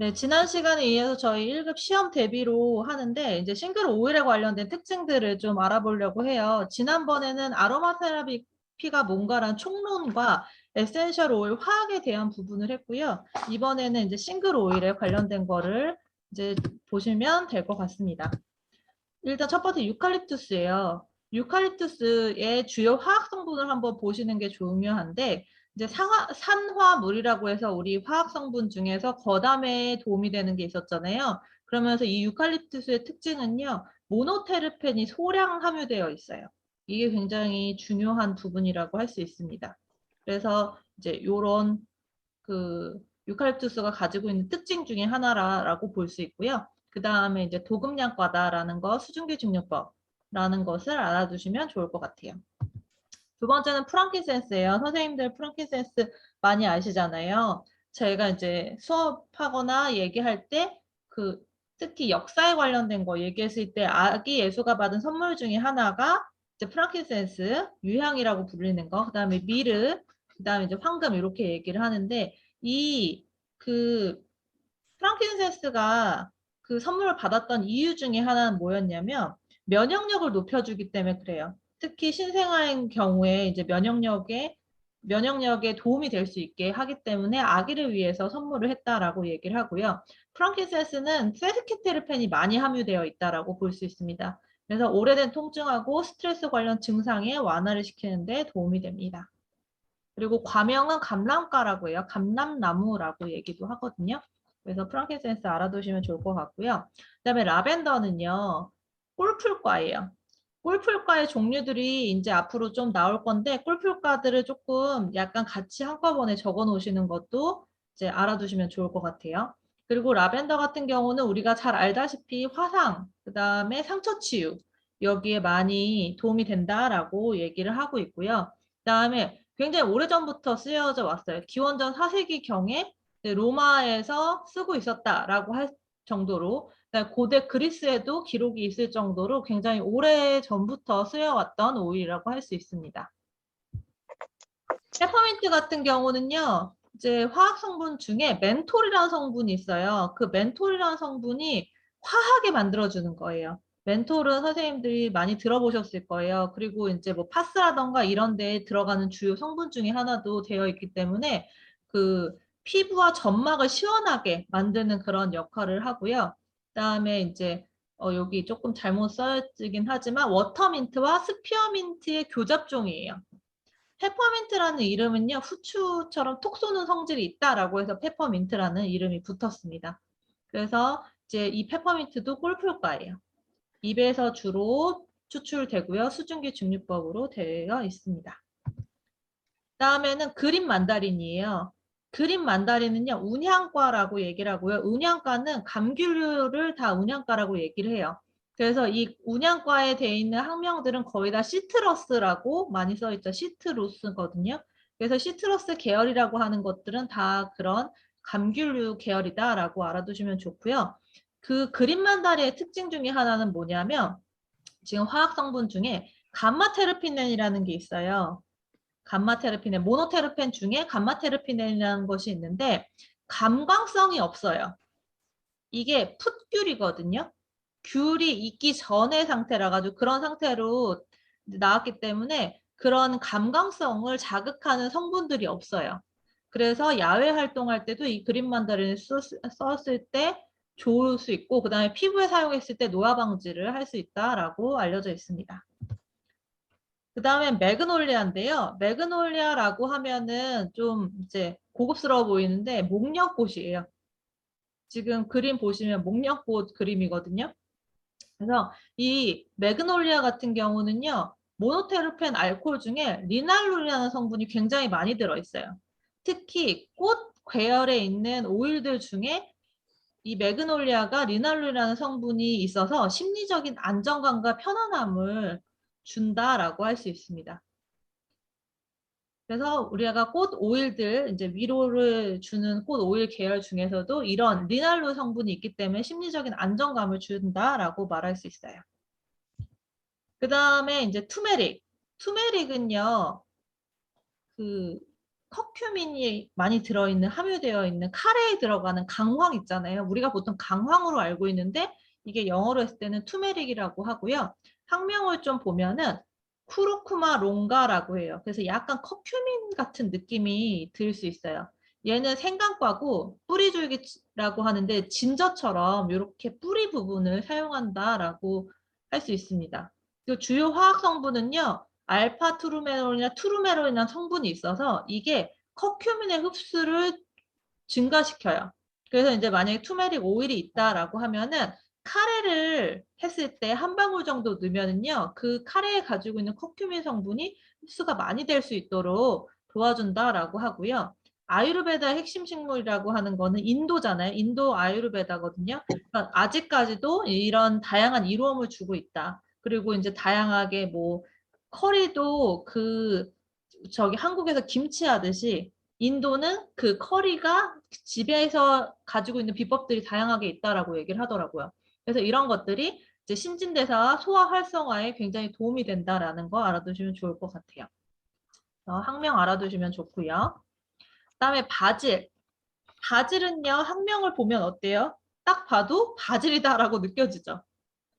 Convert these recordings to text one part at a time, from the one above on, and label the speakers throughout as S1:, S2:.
S1: 네, 지난 시간에 이어서 저희 1급 시험 대비로 하는데 이제 싱글 오일에 관련된 특징들을 좀 알아보려고 해요. 지난번에는 아로마 테라피가 뭔가란 총론과 에센셜 오일 화학에 대한 부분을 했고요. 이번에는 이제 싱글 오일에 관련된 거를 이제 보시면 될 것 같습니다. 일단 첫 번째 유칼립투스예요. 유칼립투스의 주요 화학 성분을 한번 보시는 게 중요한데 이제 산화물이라고 해서 우리 화학 성분 중에서 거담에 도움이 되는 게 있었잖아요. 그러면서 이 유칼립투스의 특징은요. 모노테르펜이 소량 함유되어 있어요. 이게 굉장히 중요한 부분이라고 할 수 있습니다. 그래서 이제 요런 그 유칼립투스가 가지고 있는 특징 중에 하나라고 볼 수 있고요. 그 다음에 이제 도금량과다라는 거, 수증기 증류법라는 것을 알아두시면 좋을 것 같아요. 두 번째는 프랑킨센스예요. 선생님들 프랑킨센스 많이 아시잖아요. 저희가 이제 수업하거나 얘기할 때 그 특히 역사에 관련된 거 얘기했을 때 아기 예수가 받은 선물 중에 하나가 이제 프랑킨센스, 유향이라고 불리는 거, 그 다음에 미르, 그 다음에 이제 황금 이렇게 얘기를 하는데 이 그 프랑킨센스가 그 선물을 받았던 이유 중에 하나는 뭐였냐면 면역력을 높여주기 때문에 그래요. 특히 신생아인 경우에 이제 면역력에 도움이 될 수 있게 하기 때문에 아기를 위해서 선물을 했다라고 얘기를 하고요. 프랑킨센스는 세스키테르펜이 많이 함유되어 있다라고 볼 수 있습니다. 그래서 오래된 통증하고 스트레스 관련 증상에 완화를 시키는 데 도움이 됩니다. 그리고 과명은 감람가라고 해요. 감람나무라고 얘기도 하거든요. 그래서 프랑킨센스 알아두시면 좋을 것 같고요. 그다음에 라벤더는요. 꿀풀과예요. 꿀풀과의 종류들이 이제 앞으로 좀 나올 건데 꿀풀과들을 조금 약간 같이 한꺼번에 적어 놓으시는 것도 이제 알아두시면 좋을 것 같아요. 그리고 라벤더 같은 경우는 우리가 잘 알다시피 화상, 그다음에 상처 치유 여기에 많이 도움이 된다라고 얘기를 하고 있고요. 그다음에 굉장히 오래전부터 쓰여져 왔어요. 기원전 4세기경에 로마에서 쓰고 있었다라고 할 정도로 고대 그리스에도 기록이 있을 정도로 굉장히 오래전부터 쓰여왔던 오일이라고 할 수 있습니다. 페퍼민트 같은 경우는요. 이제 화학 성분 중에 멘톨이라는 성분이 있어요. 그 멘톨이라는 성분이 화하게 만들어주는 거예요. 멘톨은 선생님들이 많이 들어보셨을 거예요. 그리고 이제 뭐 파스라던가 이런 데에 들어가는 주요 성분 중에 하나도 되어 있기 때문에 그 피부와 점막을 시원하게 만드는 그런 역할을 하고요. 그다음에 이제 여기 조금 잘못 써지긴 하지만 워터민트와 스피어민트의 교잡종이에요. 페퍼민트라는 이름은요. 후추처럼 톡 쏘는 성질이 있다라고 해서 페퍼민트라는 이름이 붙었습니다. 그래서 이제 이 페퍼민트도 꿀풀과예요. 입에서 주로 추출되고요. 수증기 증류법으로 되어 있습니다. 다음에는 그린 만다린이에요. 그린 만다린은요. 운향과라고 얘기를 하고요. 운향과는 감귤류를 다 운향과라고 얘기를 해요. 그래서 이 운향과에 되어 있는 학명들은 거의 다 시트러스라고 많이 써있죠. 시트루스거든요. 그래서 시트러스 계열이라고 하는 것들은 다 그런 감귤류 계열이다라고 알아두시면 좋고요. 그 그린 만다린의 특징 중에 하나는 뭐냐면 지금 화학 성분 중에 감마테르피넨이라는 게 있어요. 감마테르피넨, 모노테르펜 중에 감마테르피넨이라는 것이 있는데 감광성이 없어요. 이게 풋귤이거든요. 귤이 있기 전의 상태라 가지고 그런 상태로 나왔기 때문에 그런 감광성을 자극하는 성분들이 없어요. 그래서 야외 활동할 때도 이 그린 만다린을 썼을 때 좋을 수 있고 그 다음에 피부에 사용했을 때 노화 방지를 할 수 있다라고 알려져 있습니다. 그 다음에 매그놀리아인데요. 매그놀리아라고 하면은 좀 이제 고급스러워 보이는데 목련꽃이에요. 지금 그림 보시면 목련꽃 그림이거든요. 그래서 이 매그놀리아 같은 경우는요. 모노테르펜 알코올 중에 리날룰이라는 성분이 굉장히 많이 들어있어요. 특히 꽃 계열에 있는 오일들 중에 이 매그놀리아가 리날룰이라는 성분이 있어서 심리적인 안정감과 편안함을 준다라고 할 수 있습니다. 그래서 우리가 꽃 오일들, 이제 위로를 주는 꽃 오일 계열 중에서도 이런 리날루 성분이 있기 때문에 심리적인 안정감을 준다라고 말할 수 있어요. 그 다음에 이제 투메릭. 투메릭은요, 그 커큐민이 많이 들어있는, 함유되어 있는 카레에 들어가는 강황 있잖아요. 우리가 보통 강황으로 알고 있는데 이게 영어로 했을 때는 투메릭이라고 하고요. 학명을 좀 보면은 쿠르쿠마 롱가라고 해요. 그래서 약간 커큐민 같은 느낌이 들 수 있어요. 얘는 생강과고 뿌리줄기라고 하는데 진저처럼 이렇게 뿌리 부분을 사용한다라고 할 수 있습니다. 그 주요 화학 성분은요. 알파 투르메롤이나 투르메롤이라는 성분이 있어서 이게 커큐민의 흡수를 증가시켜요. 그래서 이제 만약에 투메릭 오일이 있다라고 하면은 카레를 했을 때 한 방울 정도 넣으면은요, 그 카레에 가지고 있는 커큐민 성분이 흡수가 많이 될 수 있도록 도와준다라고 하고요. 아유르베다 핵심 식물이라고 하는 거는 인도잖아요. 인도 아유르베다거든요. 그러니까 아직까지도 이런 다양한 이로움을 주고 있다. 그리고 이제 다양하게 뭐 커리도 저기 한국에서 김치 하듯이 인도는 그 커리가 집에서 가지고 있는 비법들이 다양하게 있다라고 얘기를 하더라고요. 그래서 이런 것들이 이제 신진대사 소화 활성화에 굉장히 도움이 된다라는 거 알아두시면 좋을 것 같아요. 학명 알아두시면 좋고요. 그다음에 바질. 바질은요, 학명을 보면 어때요? 딱 봐도 바질이다라고 느껴지죠.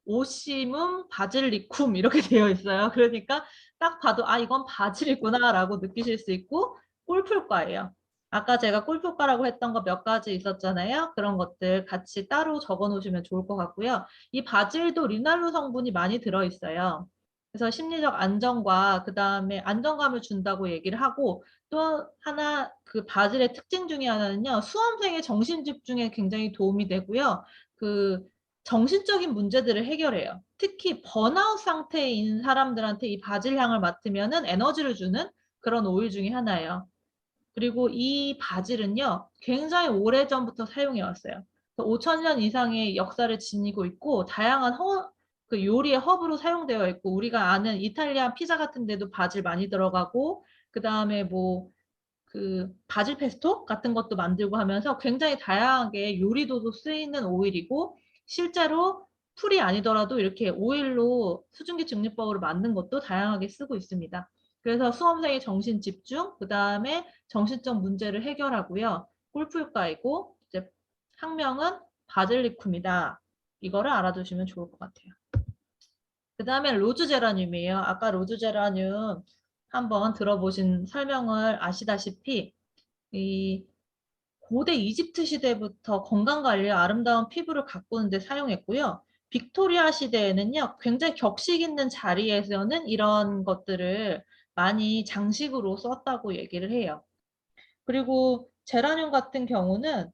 S1: 오시문 바질리쿰 이렇게 되어 있어요. 그러니까 딱 봐도 아 이건 바질이구나라고 느끼실 수 있고 꿀풀과예요. 아까 제가 꿀풀과라고 했던 거 몇 가지 있었잖아요. 그런 것들 같이 따로 적어 놓으시면 좋을 것 같고요. 이 바질도 리날로 성분이 많이 들어 있어요. 그래서 심리적 안정과 그 다음에 안정감을 준다고 얘기를 하고 또 하나 그 바질의 특징 중에 하나는요. 수험생의 정신 집중에 굉장히 도움이 되고요. 그 정신적인 문제들을 해결해요. 특히 번아웃 상태인 사람들한테 이 바질 향을 맡으면은 에너지를 주는 그런 오일 중에 하나예요. 그리고 이 바질은요, 굉장히 오래전부터 사용해 왔어요. 5,000년 이상의 역사를 지니고 있고, 다양한 그 요리의 허브로 사용되어 있고, 우리가 아는 이탈리안 피자 같은 데도 바질 많이 들어가고, 그 다음에 뭐, 그 바질 페스토 같은 것도 만들고 하면서 굉장히 다양하게 요리도도 쓰이는 오일이고 실제로 풀이 아니더라도 이렇게 오일로 수증기 증류법으로 만든 것도 다양하게 쓰고 있습니다. 그래서 수험생의 정신 집중, 그 다음에 정신적 문제를 해결하고요. 꿀풀과이고 이제 학명은 바질리쿰이다. 이거를 알아두시면 좋을 것 같아요. 그 다음에 로즈제라늄이에요. 아까 로즈제라늄 한번 들어보신 설명을 아시다시피 이 고대 이집트 시대부터 건강관리에 아름다운 피부를 가꾸는 데 사용했고요. 빅토리아 시대에는요, 굉장히 격식 있는 자리에서는 이런 것들을 많이 장식으로 썼다고 얘기를 해요. 그리고 제라늄 같은 경우는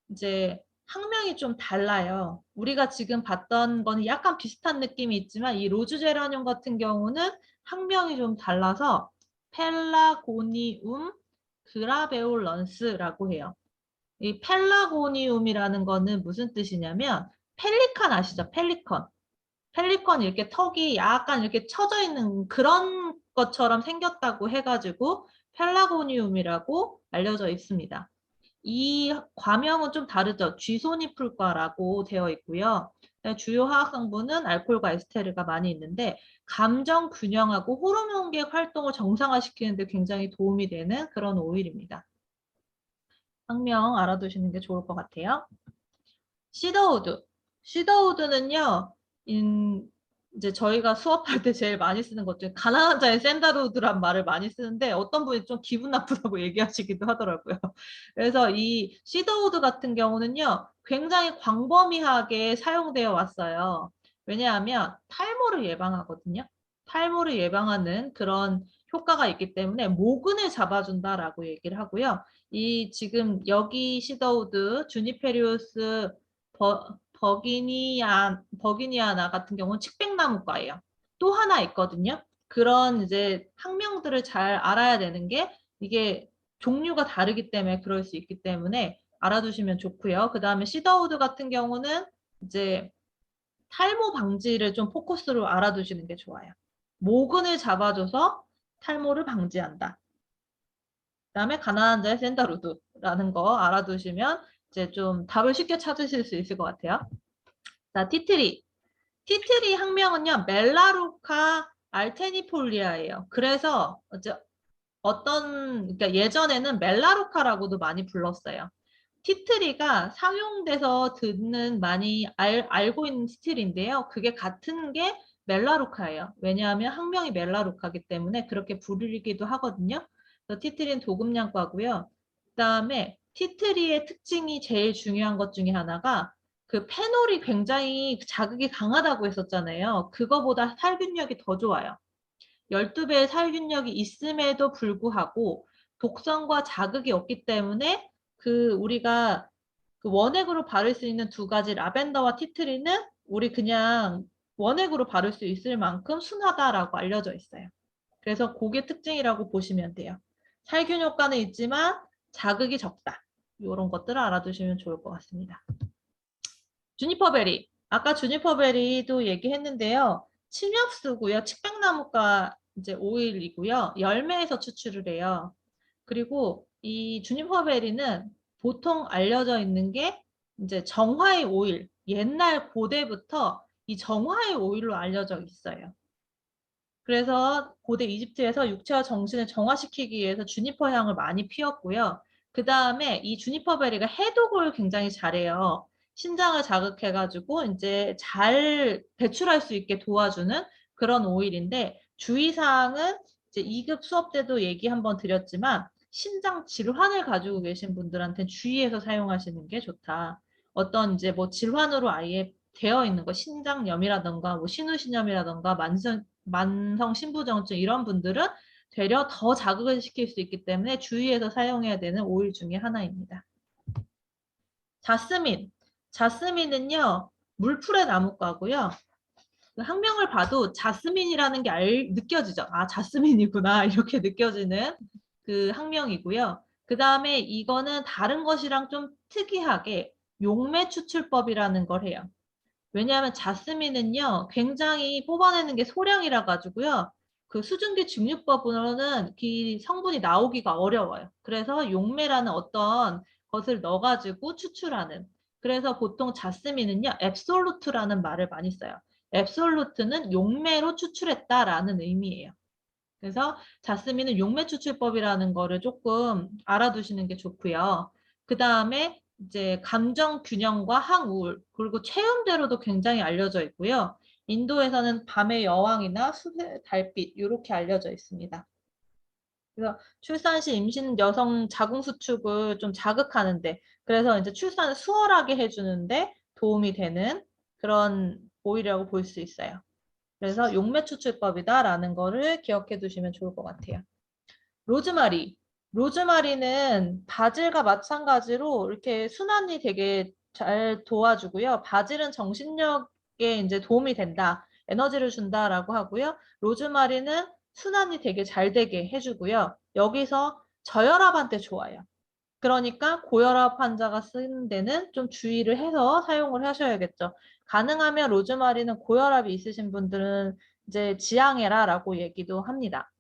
S1: 이제 학명이 좀 달라요. 우리가 지금 봤던 거는 약간 비슷한 느낌이 있지만 이 로즈 제라늄 같은 경우는 학명이 좀 달라서 펠라고니움 그라베올런스라고 해요. 이 펠라고니움이라는 거는 무슨 뜻이냐면 펠리칸 아시죠? 펠리컨. 펠리컨 이렇게 턱이 약간 이렇게 쳐져 있는 그런 것처럼 생겼다고 해가지고 펠라고니움이라고 알려져 있습니다. 이 과명은 좀 다르죠. 쥐소니풀과라고 되어 있고요. 주요 화학 성분은 알코올과 에스테르가 많이 있는데 감정 균형하고 호르몬계 활동을 정상화시키는 데 굉장히 도움이 되는 그런 오일입니다. 학명 알아두시는 게 좋을 것 같아요. 시더우드. 시더우드는요, 이제 저희가 수업할 때 제일 많이 쓰는 것 중에 가난한 자의 샌다루드란 말을 많이 쓰는데 어떤 분이 좀 기분 나쁘다고 얘기하시기도 하더라고요. 그래서 이 시더우드 같은 경우는요, 굉장히 광범위하게 사용되어 왔어요. 왜냐하면 탈모를 예방하거든요. 탈모를 예방하는 그런 효과가 있기 때문에 모근을 잡아준다라고 얘기를 하고요. 이 지금 여기 시더우드, 주니페리우스 버기니아나 같은 경우는 측백나무과예요. 또 하나 있거든요. 그런 이제 학명들을 잘 알아야 되는 게 이게 종류가 다르기 때문에 그럴 수 있기 때문에 알아두시면 좋고요. 그 다음에 시더우드 같은 경우는 이제 탈모 방지를 좀 포커스로 알아두시는 게 좋아요. 모근을 잡아줘서 탈모를 방지한다. 그다음에 가난한 자의 샌다루드라는 거 알아두시면 이제 좀 답을 쉽게 찾으실 수 있을 것 같아요. 자, 티트리. 티트리 학명은요, 멜라루카 알테니폴리아예요. 그래서 이제 그러니까 예전에는 멜라루카라고도 많이 불렀어요. 티트리가 상용돼서 듣는 많이 알고 있는 스틸인데요. 그게 같은 게 멜라루카예요. 왜냐하면 학명이 멜라루카기 때문에 그렇게 부르기도 하거든요. 그래서 티트리는 도금량과고요. 그다음에 티트리의 특징이 제일 중요한 것 중에 하나가 그 페놀이 굉장히 자극이 강하다고 했었잖아요. 그거보다 살균력이 더 좋아요. 12배의 살균력이 있음에도 불구하고 독성과 자극이 없기 때문에 우리가 그 원액으로 바를 수 있는 두 가지 라벤더와 티트리는 우리 그냥 원액으로 바를 수 있을 만큼 순하다라고 알려져 있어요. 그래서 그게 특징이라고 보시면 돼요. 살균 효과는 있지만 자극이 적다. 이런 것들을 알아두시면 좋을 것 같습니다. 주니퍼베리. 아까 주니퍼베리도 얘기했는데요. 침엽수고요. 측백나무가 이제 오일이고요. 열매에서 추출을 해요. 그리고 이 주니퍼베리는 보통 알려져 있는 게 이제 정화의 오일. 옛날 고대부터 이 정화의 오일로 알려져 있어요. 그래서 고대 이집트에서 육체와 정신을 정화시키기 위해서 주니퍼 향을 많이 피웠고요. 그 다음에 이 주니퍼 베리가 해독을 굉장히 잘해요. 신장을 자극해가지고 이제 잘 배출할 수 있게 도와주는 그런 오일인데 주의사항은 이제 2급 수업 때도 얘기 한번 드렸지만 신장 질환을 가지고 계신 분들한테 주의해서 사용하시는 게 좋다. 어떤 이제 뭐 질환으로 아예 되어 있는 거 신장염이라던가 뭐 신우신염이라던가 만성 신부정증 이런 분들은 되려 더 자극을 시킬 수 있기 때문에 주의해서 사용해야 되는 오일 중에 하나입니다. 자스민. 자스민은요. 물풀의 나무과고요. 그 학명을 봐도 자스민이라는 게 느껴지죠. 아, 자스민이구나. 이렇게 느껴지는 그 학명이고요. 그 다음에 이거는 다른 것이랑 좀 특이하게 용매 추출법이라는 걸 해요. 왜냐하면 자스민은요, 굉장히 뽑아내는 게 소량이라 가지고요. 그 수증기 증류법으로는 그 성분이 나오기가 어려워요. 그래서 용매라는 어떤 것을 넣어가지고 추출하는. 그래서 보통 자스민은요, 앱솔루트라는 말을 많이 써요. 앱솔루트는 용매로 추출했다라는 의미예요. 그래서 자스민은 용매 추출법이라는 거를 조금 알아두시는 게 좋고요. 그 다음에 이제 감정 균형과 항우울 그리고 체온대로도 굉장히 알려져 있고요. 인도에서는 밤의 여왕이나 숲의 달빛 이렇게 알려져 있습니다. 그래서 출산 시 임신 여성 자궁 수축을 좀 자극하는데 그래서 이제 출산을 수월하게 해주는데 도움이 되는 그런 오일이라고 볼 수 있어요. 그래서 용매 추출법이다라는 거를 기억해 두시면 좋을 것 같아요. 로즈마리. 로즈마리는 바질과 마찬가지로 이렇게 순환이 되게 잘 도와주고요. 바질은 정신력에 이제 도움이 된다. 에너지를 준다라고 하고요. 로즈마리는 순환이 되게 잘 되게 해주고요. 여기서 저혈압한테 좋아요. 그러니까 고혈압 환자가 쓰는 데는 좀 주의를 해서 사용을 하셔야겠죠. 가능하면 로즈마리는 고혈압이 있으신 분들은 이제 지양해라라고 얘기도 합니다.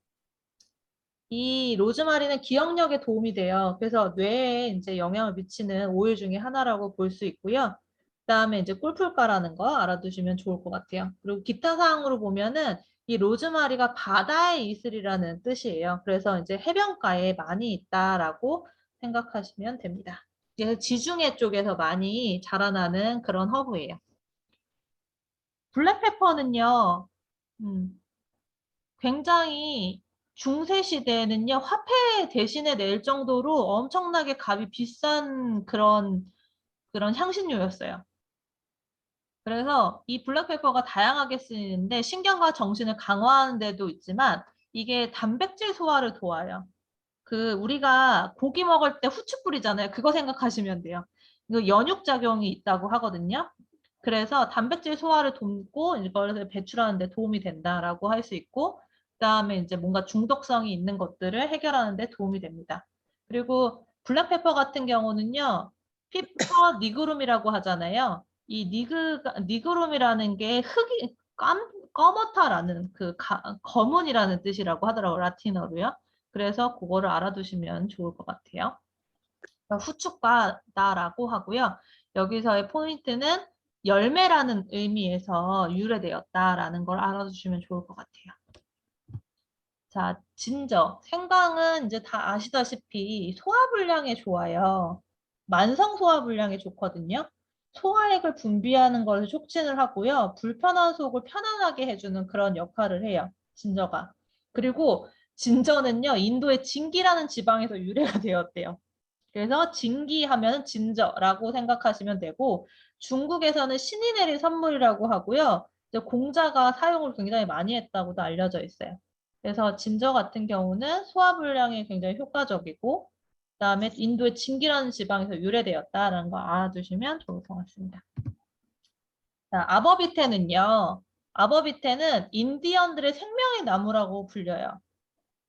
S1: 이 로즈마리는 기억력에 도움이 돼요. 그래서 뇌에 이제 영향을 미치는 오일 중에 하나라고 볼 수 있고요. 그다음에 이제 꿀풀가라는 거 알아두시면 좋을 것 같아요. 그리고 기타 사항으로 보면은 이 로즈마리가 바다의 이슬이라는 뜻이에요. 그래서 이제 해변가에 많이 있다라고 생각하시면 됩니다. 그래서 지중해 쪽에서 많이 자라나는 그런 허브예요. 블랙페퍼는요, 굉장히 중세 시대에는요, 화폐 대신에 낼 정도로 엄청나게 값이 비싼 그런 향신료였어요. 그래서 이 블랙페퍼가 다양하게 쓰이는데 신경과 정신을 강화하는 데도 있지만 이게 단백질 소화를 도와요. 우리가 고기 먹을 때 후추 뿌리잖아요. 그거 생각하시면 돼요. 이거 연육작용이 있다고 하거든요. 그래서 단백질 소화를 돕고 이걸 배출하는 데 도움이 된다라고 할 수 있고 그다음에 이제 뭔가 중독성이 있는 것들을 해결하는 데 도움이 됩니다. 그리고 블랙페퍼 같은 경우는요. 피퍼 니그룸이라고 하잖아요. 이 니그룸이라는 게 검었다라는 검은이라는 뜻이라고 하더라고요. 라틴어로요. 그래서 그거를 알아두시면 좋을 것 같아요. 후축과다라고 하고요. 여기서의 포인트는 열매라는 의미에서 유래되었다라는 걸 알아두시면 좋을 것 같아요. 자, 진저. 생강은 이제 다 아시다시피 소화불량에 좋아요. 만성 소화불량에 좋거든요. 소화액을 분비하는 것을 촉진을 하고요. 불편한 속을 편안하게 해주는 그런 역할을 해요. 진저가. 그리고 진저는요, 인도의 진기라는 지방에서 유래가 되었대요. 그래서 진기하면 진저라고 생각하시면 되고, 중국에서는 신이 내린 선물이라고 하고요. 이제 공자가 사용을 굉장히 많이 했다고도 알려져 있어요. 그래서 진저 같은 경우는 소화불량에 굉장히 효과적이고, 그다음에 인도의 진기라는 지방에서 유래되었다라는 거 알아두시면 좋을 것 같습니다. 자, 아버비테는요. 아버비테는 인디언들의 생명의 나무라고 불려요.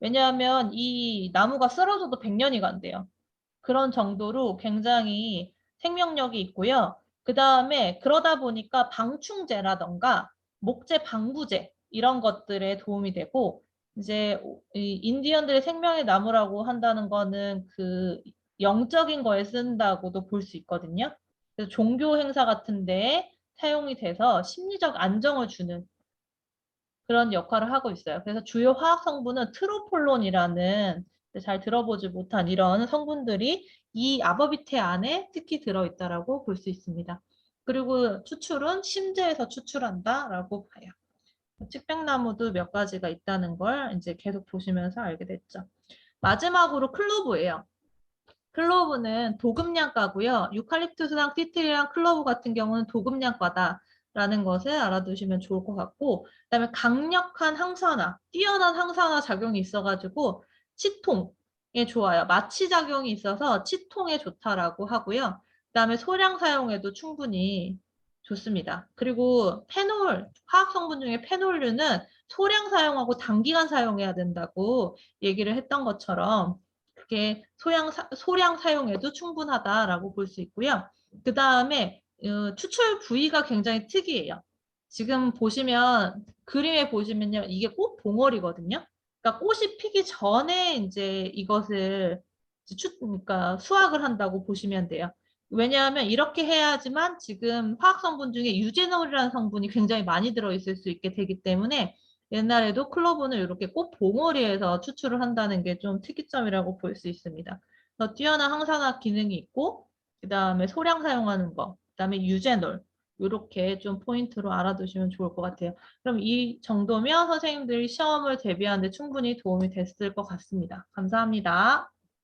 S1: 왜냐하면 이 나무가 쓰러져도 100년이 간대요. 그런 정도로 굉장히 생명력이 있고요. 그 다음에 그러다 보니까 방충제라던가 목재 방부제 이런 것들에 도움이 되고 이제 이 인디언들의 생명의 나무라고 한다는 거는 그 영적인 거에 쓴다고도 볼 수 있거든요. 그래서 종교 행사 같은 데에 사용이 돼서 심리적 안정을 주는 그런 역할을 하고 있어요. 그래서 주요 화학 성분은 트로폴론이라는 잘 들어보지 못한 이런 성분들이 이 아버비테 안에 특히 들어있다라고 볼 수 있습니다. 그리고 추출은 심재에서 추출한다라고 봐요. 측백나무도 몇 가지가 있다는 걸 이제 계속 보시면서 알게 됐죠. 마지막으로 클로브예요. 클로브는 도금량가고요. 유칼립투스랑 티트리랑 클로브 같은 경우는 도금량가다라는 것을 알아두시면 좋을 것 같고, 그다음에 강력한 항산화, 뛰어난 항산화 작용이 있어가지고 치통에 좋아요. 마취 작용이 있어서 치통에 좋다라고 하고요. 그다음에 소량 사용에도 충분히 좋습니다. 그리고 페놀, 화학 성분 중에 페놀류는 소량 사용하고 단기간 사용해야 된다고 얘기를 했던 것처럼 그게 소량 사용에도 충분하다라고 볼 수 있고요. 그 다음에 추출 부위가 굉장히 특이해요. 지금 보시면 그림에 보시면요, 이게 꽃 봉오리거든요. 그러니까 꽃이 피기 전에 이제 이것을 그러니까 수확을 한다고 보시면 돼요. 왜냐하면 이렇게 해야지만 지금 화학 성분 중에 유제놀이라는 성분이 굉장히 많이 들어있을 수 있게 되기 때문에 옛날에도 클로브는 이렇게 꽃 봉오리에서 추출을 한다는 게 좀 특이점이라고 볼 수 있습니다. 그래서 뛰어난 항산화 기능이 있고, 그 다음에 소량 사용하는 거, 그 다음에 유제놀, 이렇게 좀 포인트로 알아두시면 좋을 것 같아요. 그럼 이 정도면 선생님들이 시험을 대비하는데 충분히 도움이 됐을 것 같습니다. 감사합니다.